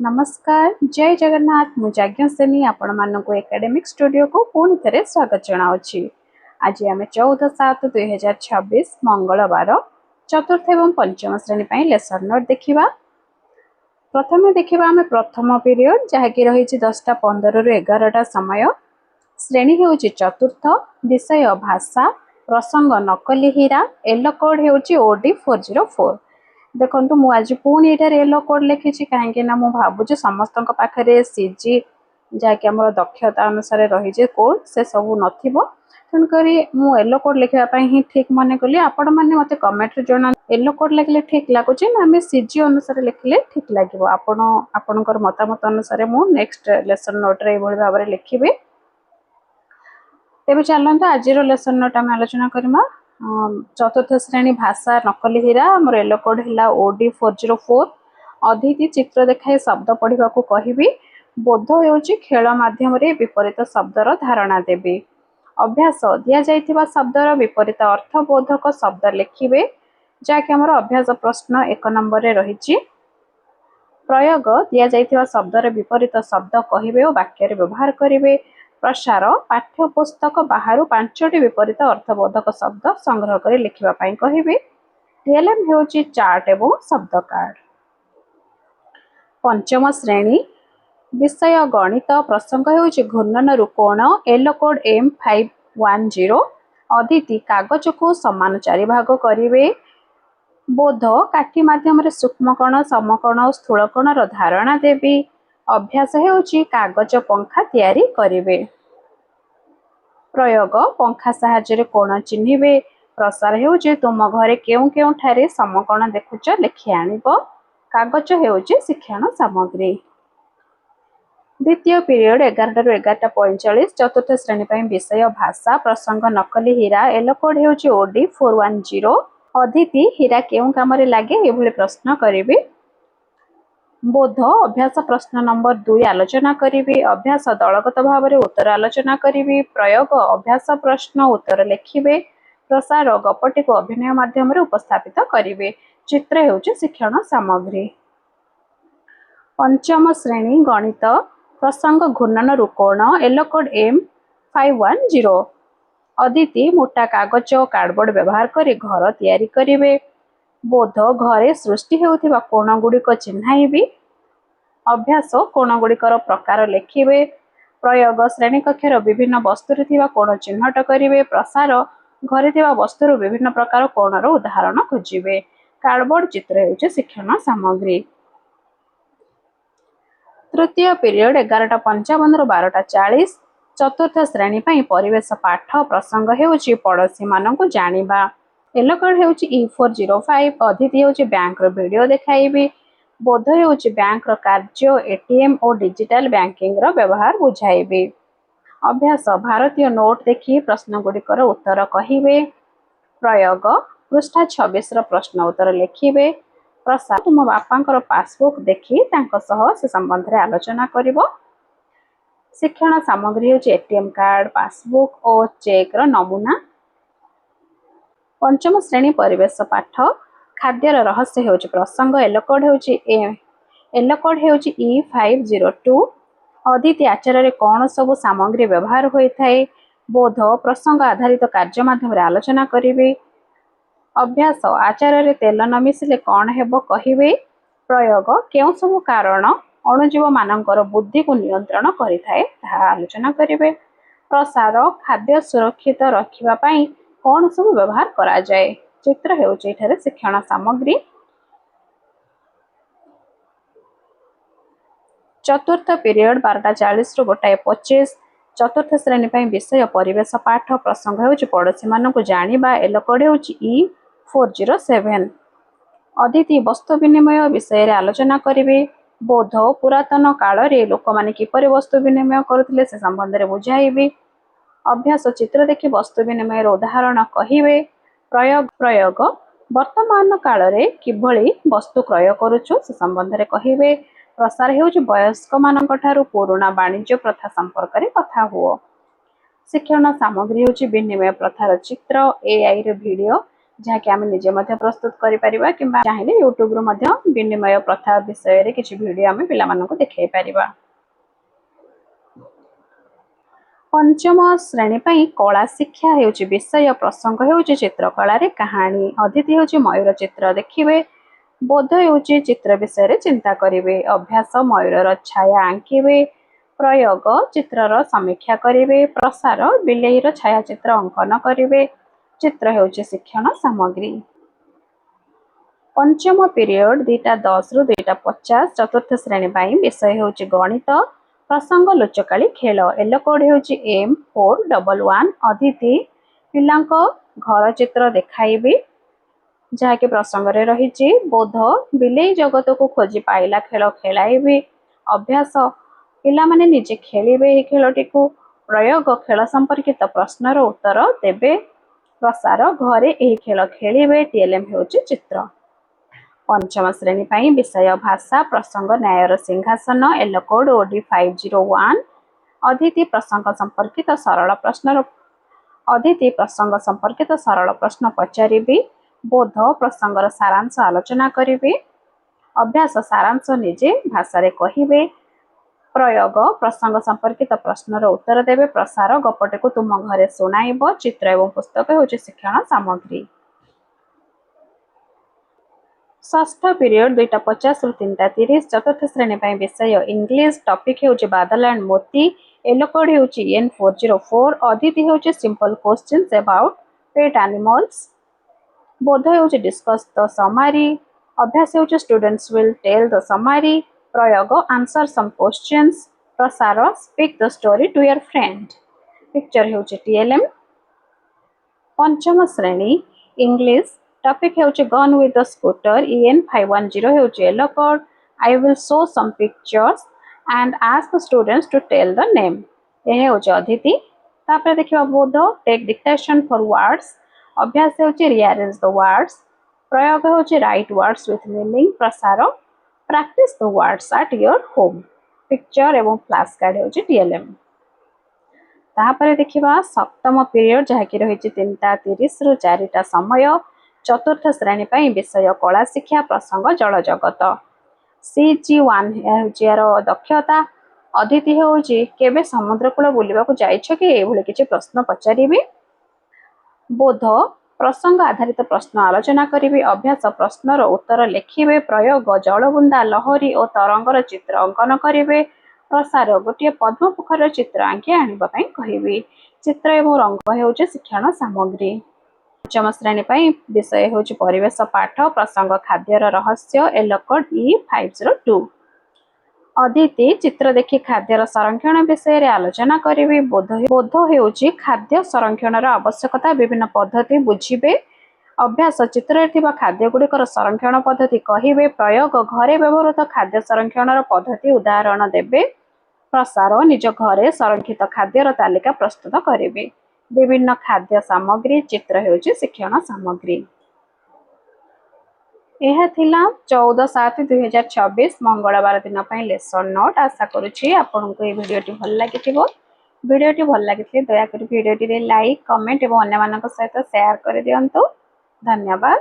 नमस्कार जय जगन्नाथ मु जाज्ञसेनी आपण मानक एकेडमिक स्टूडियो को पुणी थे स्वागत जनावि। आज आम 14/7/2026 मंगलवार चतुर्थ एवं पंचम श्रेणी लेसन नोट देखा। प्रथम देखा आम प्रथम पीरियड जहाँकि रही 10:15 रु 11टा समय। श्रेणी हूँ चतुर्थ, विषय भाषा, प्रसंग नकली हीरा, येलो कोड हूँ OD 404। देखो मुझे पुणी ये येलो कोड लिखी कहीं मु भावुँ समस्त पाखे सीजी जहाँकि आम दक्षता अनुसार रही कोड से सब नथिबो। तेणुक येलो कोड लिखापी ही ठीक मन कली। आपण मैंने मत कमेंट जना येलो कोड लिखले ठीक लगुच ना आम सीजी अनुसार लिखले ठीक लगे। आपणकर मतामत अनुसार मु नेक्स्ट लेसन नोट रे भाव में लिखी। तेज चलते आज लेसन नोट आम आलोचना करवा। चतुर्थ श्रेणी भाषा नकली हीरा मोर येलो कोड है OD 404। अदिति चित्र देखाई शब्द पढ़ा कहबी। बोध हो खेल माध्यम विपरीत शब्दर धारणा देवी। अभ्यास दि जा शब्दर विपरीत अर्थबोधक शब्द लिखिए जहाँकि आम अभ्यास प्रश्न 1 नंबर रही। प्रयोग दि जा शब्दर विपरीत शब्द कहे और वाक्य व्यवहार करेंगे। प्रसार पाठ्यपुस्तक बाहर 5टी विपरीत अर्थबोधक शब्द संग्रह कर लिखापी कहे। TLM हूँ चार्ट एवं शब्द कार्ड। पंचम श्रेणी विषय गणित, प्रसंग हूँ घूर्णन कोण, येलो कोड M510। अदिति कागज को समान 4 भाग करेंगे। बोध काठी मध्यम सूक्ष्मकोण, समकोण और स्थूलकोणर धारणा देवी। अभ्यास हूँ कागज पंखा तैयारी करेंगे। प्रयोग पंखा साहाय्य कोण चिन्हिबे। प्रसार हूँ तुम घरे केउ केउ ठारे समकोण देखुच लिखि आनिब। कागज हूँ शिक्षण सामग्री। द्वितीय पीरियड 11 रु 11:45 चतुर्थ श्रेणी विषय भाषा, प्रसंग नकली हीरा, येलो कोड हूँ OD 410। अदिति हीरा केउ काम लगे ये प्रश्न करेंगे। बोध अभ्यास प्रश्न नंबर 2 आलोचना करी। अभ्यास दलगत भाव में उत्तर आलोचना करी। प्रयोग अभ्यास प्रश्न उत्तर लिखिए। प्रसार गपटी को अभिनय माध्यम उपस्थापित करेंगे। चित्र हूँ शिक्षण सामग्री। पंचम श्रेणी गणित, प्रसंग घूर्णन कोण, येलो कोड M510। अदिति मोटा कागज और कार्डबोर्ड व्यवहार कर घर तैयारी करेंगे। बोध घरे सृष्टि होउथिबा कोण गुड़िक चिन्हाइबी। अभ्यास कोण गुड़िकर प्रकार लिखिए। प्रयोग श्रेणी कक्षर विभिन्न वस्तुरे थिबा कोण चिन्हट करेंगे। प्रसार घरे थिबा वस्तुर विभिन्न प्रकार कोणर उदाहरण खोजिबे। कार्डबोर्ड चित्र होउछ शिक्षण सामग्री। तृतीय पीरियड 11:55 रु 12:40 चतुर्थ श्रेणी परिवेश पाठ, प्रसंग होउछि पड़ोशी मानक जानिबा। येलो कोड हूँ E405। अदिति हूँ बैंक वीडियो देखाइबी। बोध हूँ बैंक कार्य, ATM और डिजिटल बैंकिंग व्यवहार बुझाइबी। अभ्यास भारतीय नोट देखि प्रश्न गुड़िकर उत्तर कहिबे। प्रयोग पृष्ठा 26 प्रश्न उत्तर लिखिए। प्रसाद तुम बापा पासबुक देखि से संबंध में आलोचना करिवो। शिक्षण सामग्री हूँ ATM कार्ड, पासबुक और चेक नमूना। पंचम श्रेणी परिवेश पाठ खाद्यर रहस्य हूँ प्रसंग, येलो कोड हूँ E502। अदिति आचार्य कौन सब सामग्री व्यवहार होता है। बोध प्रसंग आधारित कार्य माध्यम आलोचना करेंगे। अभ्यास आचार्य तेल न मिसिले कौन हेब कहिबे। प्रयोग केउ सब कारण अणुजीव मानकर बुद्धि को नियंत्रण करिथाए ताहा आलोचना करेंगे। प्रसार खाद्य सुरक्षित रखिबा कौन सब व्यवहार करा जाए। चित्र हेउछि एठारे शिक्षण सामग्री। चतुर्थ पीरियड 12:40 रु 1:25 चतुर्थ श्रेणी विषय परिवेश पाठ, प्रसंग होउछि पड़ोशी मानक जानिबा। येलो कोड होउछि E407। अदिति वस्तु विनिमय विषय आलोचना करेंगे। बोध पुरातन काल रे लोक माने किपरि वस्तु विनिमय करुथिले से संबंध में बुझाइबी। अभ्यास चित्र देखि वस्तु विनिमय उदाहरण कहिबे। प्रयोग वर्तमान काल रे किभଳି वस्तु क्रय करुछु से संबंध में कहिबे। प्रसार हेउछि वयस्क मानक ठारू पुराना वाणिज्य प्रथा संपर्क में कथा हुओ। शिक्षण सामग्री होउछि विनिमय प्रथार चित्र, AI रे वीडियो, जहाँकि आम निजे प्रस्तुत करिपरिबा किंबा चाहिए यूट्यूब रु विनिमय प्रथा विषय किसी वीडियो आम पिला देखै परिबा। पंचम श्रेणी पर कला शिक्षा हेउची विषय प्रसंग हेउची चित्रकला रे कहानी। अतिथि हेउची मयूर चित्र देखिबे। बोध हेउची चित्र विषय रे चिंता करिवे। अभ्यास मयूर छाया आंकिबे। प्रयोग चित्रर समीक्षा करिवे। प्रसार बिलेईर छायाचित्र अंकन करिवे। चित्र हेउची शिक्षण सामग्री। पंचम पीरियड 2:10 रु 2:50 चतुर्थ श्रेणी पर विषय हेउची गणित। प्रसंग लुचकाली खेल। एलो कोड हेउची M411। अतिथि पिलांको घर चित्र देखाइबे जहाँकि प्रसंग रे रहिची। बोध बिलेई जगत को खोजी पाइला खेल खेलाइबे। अभ्यास पिला माने निजे खेलिबे ए खेलटी को। प्रयोग खेल संपर्कित प्रश्नर उत्तर देबे। प्रसार घरे ए खेल खेलिबे। टीएलएम हेउची चित्र। पंचम श्रेणी पर विषय भाषा। प्रसंग न्यायर सिंहासन। एलो कोड OD501। अतिथि प्रसंग संपर्कित सरल प्रश्न पचारिबे। बोध प्रसंगर सारांश आलोचना करिबे। अभ्यास सारांश निजे भाषा रे कहिबे। प्रयोग प्रसंग संपर्कित प्रश्नर उत्तर देबे। प्रसार गपटे को तुम घरे सुनाइब। चित्र एवं पुस्तक हेउची शिक्षण सामग्री। षष्ठ पीरियड 2:50 रु 3:30 चतुर्थ श्रेणी पर विषय English. Topic हेउची Badal and Moti. Yellow code हेउची N404। अतिथि हेउची simple questions about pet animals. बोध हेउची डिस्कस द समरी। अभ्यास हेउची students will tell the summary. प्रयोग आंसर सम क्वेश्चंस। प्रसार speak the story to your friend. Picture हेउची TLM। पंचम श्रेणी इंग्लिश। टॉपिक हेउची gun with the scooter. EN510 हेउची yellow code. I will show some pictures and ask the students to tell the name. यह हेउची अतिथि। तापर देखिबा बोध टेक डिक्टेशन फॉर वर्ड्स। अभ्यास हेउची रीअरेंज द वर्ड्स। प्रयोग हेउची राइट वर्ड्स विथ मीनिंग। प्रसार practice the words at your home. Picture एवं फ्लैश कार्ड हेउची TLM। तापर देखिबा सप्तम पीरियड जहाँकि रहिची 3:30 रु 4टा समय। चतुर्थ श्रेणी पर विषय कला शिक्षा। प्रसंग जल जगत। CG1 हेउची दक्षता। अतिथि हेउची केबे समुद्र कूल बुलिबाकू जाइछ कि एभली किछि प्रश्न पचारिबे। बोध प्रसंग आधारित प्रश्न आलोचना करिबे। अभ्यास प्रश्नर उत्तर लिखिबे। प्रयोग जलबुंदा लहरी और तरंगर चित्र अंकन करिबे। प्रसार गोटे पद्म पोखर चित्र आंकी आनिबा पई कहिबे। चित्र एवं रंग हेउची शिक्षण सामग्री। पंचम श्रेणी पर विषय हेउची परिवेश पाठ। प्रसंग खाद्यर रहस्य। एलो कोड E502। अतिथि चित्र देखि खाद्यर संरक्षण विषय रे आलोचना करिबे। बोध हेउची खाद्य संरक्षणर आवश्यकता विभिन्न पद्धति बुझिबे। अभ्यास चित्र थिबा खाद्य गुड़िकर संरक्षण पद्धति कहिबे। प्रयोग घरे व्यवहृत खाद्य संरक्षणर पद्धति उदाहरण देबे। प्रसार निज घरे संरक्षित खाद्यर तालिका प्रस्तुत करिबे। विभिन्न खाद्य सामग्री। चित्र हेउची शिक्षण सामग्री। यह थिला 14/7/2026 मंगलवार दिन पर लेसन नोट। आशा करुछि आपनको ये वीडियोटी भल लागिथिबो। वीडियोटी भल लागिथिले दया करी वीडियोटी रे लाइक कमेंट एवं अन्य मानक सहित शेयर कर दियंतु। धन्यवाद।